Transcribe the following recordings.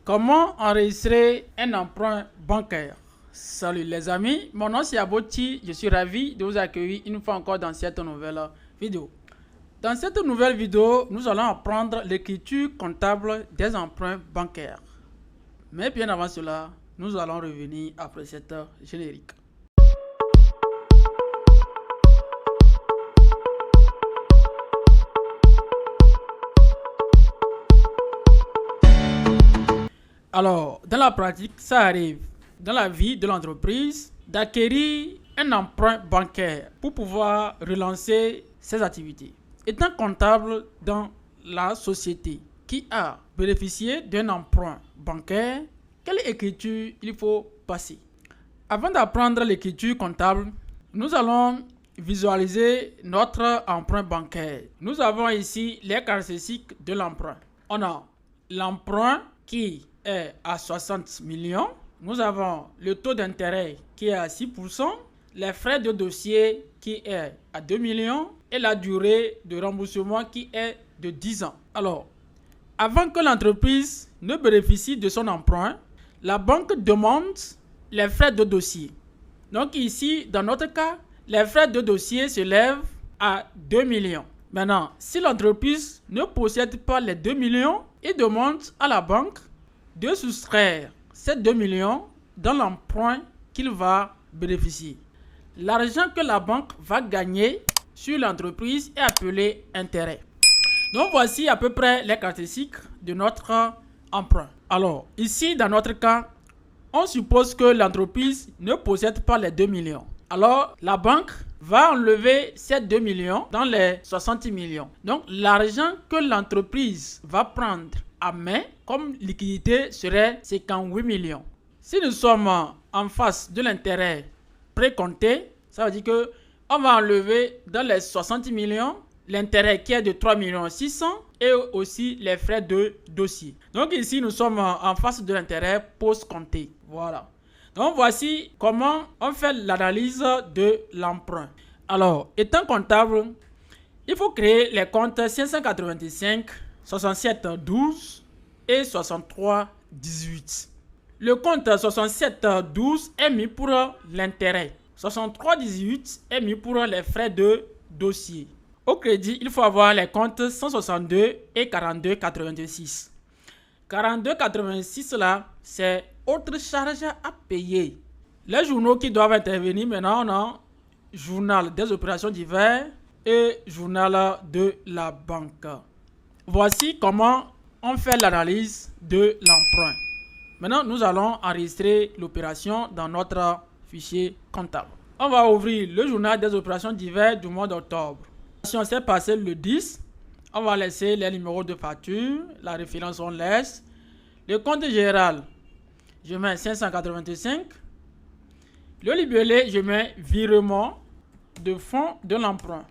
Comment enregistrer un emprunt bancaire? Salut les amis, mon nom c'est Aboti, je suis ravi de vous accueillir une fois encore dans cette nouvelle vidéo. Dans cette nouvelle vidéo, nous allons apprendre l'écriture comptable des emprunts bancaires. Mais bien avant cela, nous allons revenir après cette générique. Alors, dans la pratique, ça arrive dans la vie de l'entreprise d'acquérir un emprunt bancaire pour pouvoir relancer ses activités. Étant comptable dans la société qui a bénéficié d'un emprunt bancaire, quelle écriture il faut passer? Avant d'apprendre l'écriture comptable, nous allons visualiser notre emprunt bancaire. Nous avons ici les caractéristiques de l'emprunt. On a l'emprunt qui est à 60 millions. Nous avons le taux d'intérêt qui est à 6%, les frais de dossier qui est à 2 millions et la durée de remboursement qui est de 10 ans. Alors, avant que l'entreprise ne bénéficie de son emprunt, la banque demande les frais de dossier. Donc ici, dans notre cas, les frais de dossier s'élèvent à 2 millions. Maintenant, si l'entreprise ne possède pas les 2 millions, il demande à la banque de soustraire ces 2 millions dans l'emprunt qu'il va bénéficier. L'argent que la banque va gagner sur l'entreprise est appelé intérêt. Donc voici à peu près les caractéristiques de notre emprunt. Alors ici dans notre cas, on suppose que l'entreprise ne possède pas les 2 millions. Alors la banque va enlever ces 2 millions dans les 60 millions. Donc l'argent que l'entreprise va prendre à main comme liquidité serait 58 millions. Si nous sommes en face de l'intérêt précompté, ça veut dire que on va enlever dans les 60 millions l'intérêt qui est de 3 600 000 et aussi les frais de dossier. Donc ici nous sommes en face de l'intérêt post-compté. Voilà. Donc voici comment on fait l'analyse de l'emprunt. Alors, étant comptable, il faut créer les comptes 585, 67 12 et 63 18. Le compte 67 12 est mis pour l'intérêt. 63 18 est mis pour les frais de dossier. Au crédit, il faut avoir les comptes 162 et 42 86. 42 86 là, c'est autre charge à payer. Les journaux qui doivent intervenir maintenant, on a journal des opérations diverses et journal de la banque. Voici comment on fait l'analyse de l'emprunt. Maintenant, nous allons enregistrer l'opération dans notre fichier comptable. On va ouvrir le journal des opérations diverses du mois d'octobre. Si on s'est passé le 10, on va laisser les numéros de facture, la référence on laisse. Le compte général, je mets 585. Le libellé, je mets virement de fonds de l'emprunt.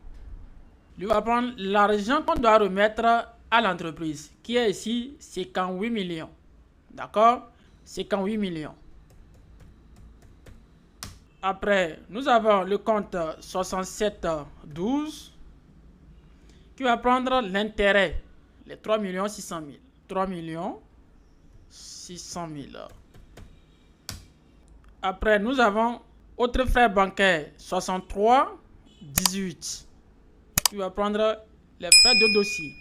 Je vais prendre l'argent qu'on doit remettre à l'entreprise, qui est ici 58 millions. D'accord? 58 millions. Après, nous avons le compte 67 12 qui va prendre l'intérêt, les 3 600 000. 3 600 000. Après, nous avons autre frais bancaire 63 18 qui va prendre les frais de dossier.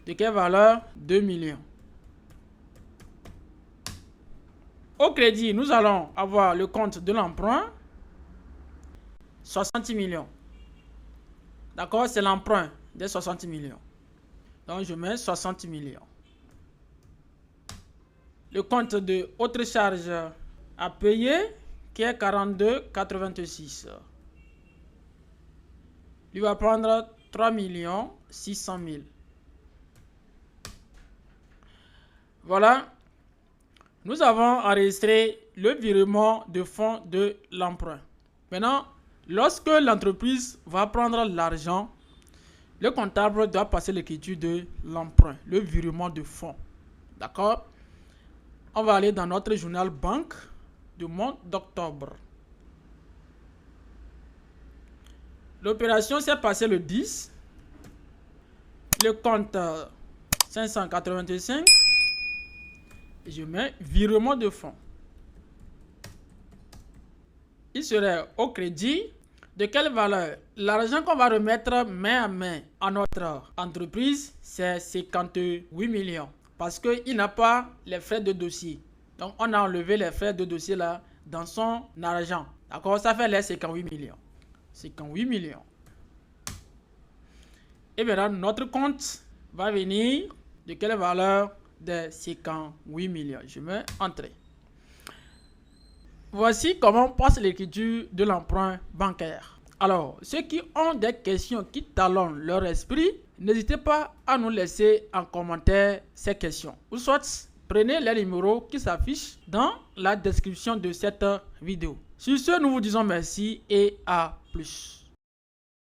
De quelle valeur? 2 millions. Au crédit, nous allons avoir le compte de l'emprunt 60 millions. D'accord? C'est l'emprunt des 60 millions. Donc, je mets 60 millions. Le compte de autre charge à payer qui est 42 86. Il va prendre 3 600 000. Voilà. Nous avons enregistré le virement de fonds de l'emprunt. Maintenant, lorsque l'entreprise va prendre l'argent, le comptable doit passer l'écriture de l'emprunt, le virement de fonds. D'accord? On va aller dans notre journal banque du mois d'octobre. L'opération s'est passée le 10. Le compte 585 Je mets virement de fonds. Il serait au crédit. De quelle valeur? L'argent qu'on va remettre main à main à notre entreprise, c'est 58 millions. Parce qu'il n'a pas les frais de dossier. Donc, on a enlevé les frais de dossier là dans son argent. D'accord? Ça fait les 58 millions. 58 millions. Et maintenant, notre compte va venir de quelle valeur? De 58 millions. Je mets entrée. Voici comment passe l'écriture de l'emprunt bancaire. Alors, ceux qui ont des questions qui talonnent leur esprit, n'hésitez pas à nous laisser en commentaire ces questions. Ou soit, prenez les numéros qui s'affichent dans la description de cette vidéo. Sur ce, nous vous disons merci et à plus.